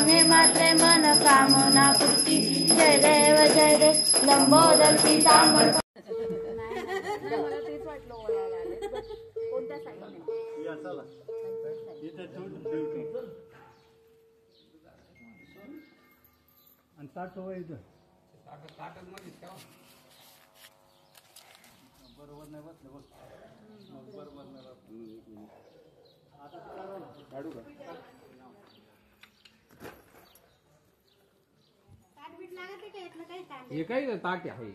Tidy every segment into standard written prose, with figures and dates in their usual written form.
मे मात्रे मन कामना पूर्ती जय देव लंबोदर पीतांबर आणि ताट इथं बरोबर नाही बसलं बघ बरोबर नाही काढू का हे काय ताट आहे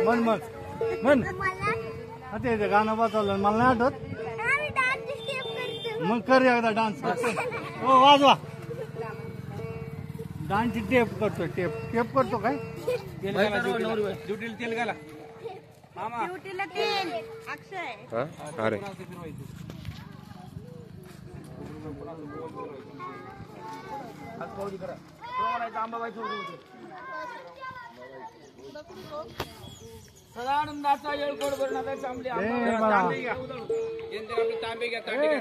मन मन मन ते गाणं वाजवलं मला नाही आठवत मग कर एकदा डान्स हो वाजवा डान्सची टेप करतो टेप टेप करतो काय ड्युटीला तेल घाला मामा ड्युटीला तेल अक्षय अरे सदानंदाचा येळकोड भरणारा चांबले तांबे घ्या आपले तांबे घ्या तांबे घ्या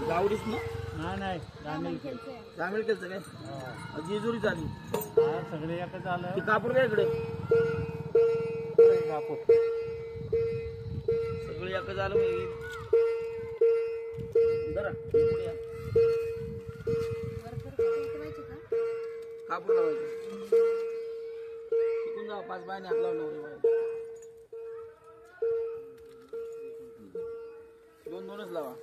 गावडीच ना नाही तामिळ केलं काय जेजुरी झाली सगळे एकच आलं कापूर काय इकडे कापूर सगळे एकच आलं कापूर लावायचं तिकून जाऊ 5 बायने हात लावलं दोनच लावा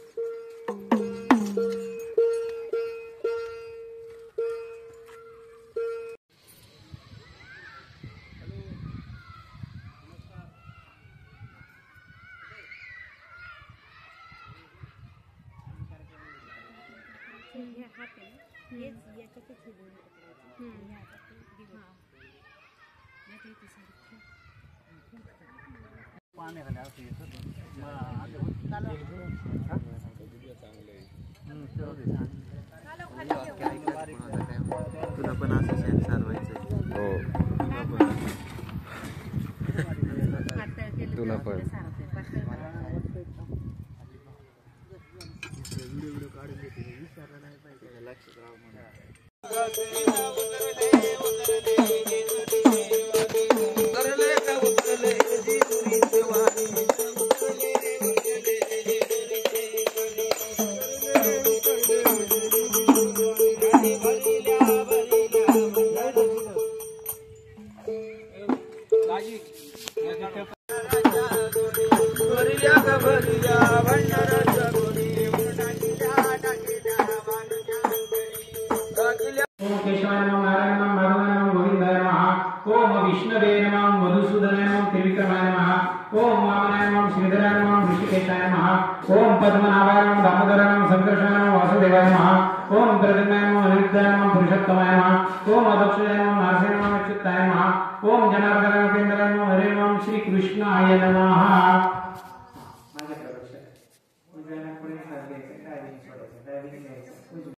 पाणी खाली असं येतं तुला पण असं शेण सारवायचं हो तुला पण व्हिडिओ काढून घेते विचारलं नाही पाहिजे लक्षात राहा म्हणून केशवाय नमः नारायण नमः माधवाय नमः गोविंदाय नमः ओम विष्णवे नमः मधुसूदनाय नमः त्रिविक्रमाय नमः ओम वामनाय नमः श्रीधराय नमः ऋषिकेशाय नमः ओम पद्मनाभाय नमः दामोदराय नमः संकर्षणाय नमः वासुदेवाय नमः ओम प्रद्युम्नाय नमः अनिरुद्धाय नमः पुरुषोत्तमाय नमः ओम अदक्षाय नमः नारसिंहाय नमः अच्युताय नमः ओम जनार्दनाय केंद्राय नमः हरे नमः श्री कृष्णाय नमः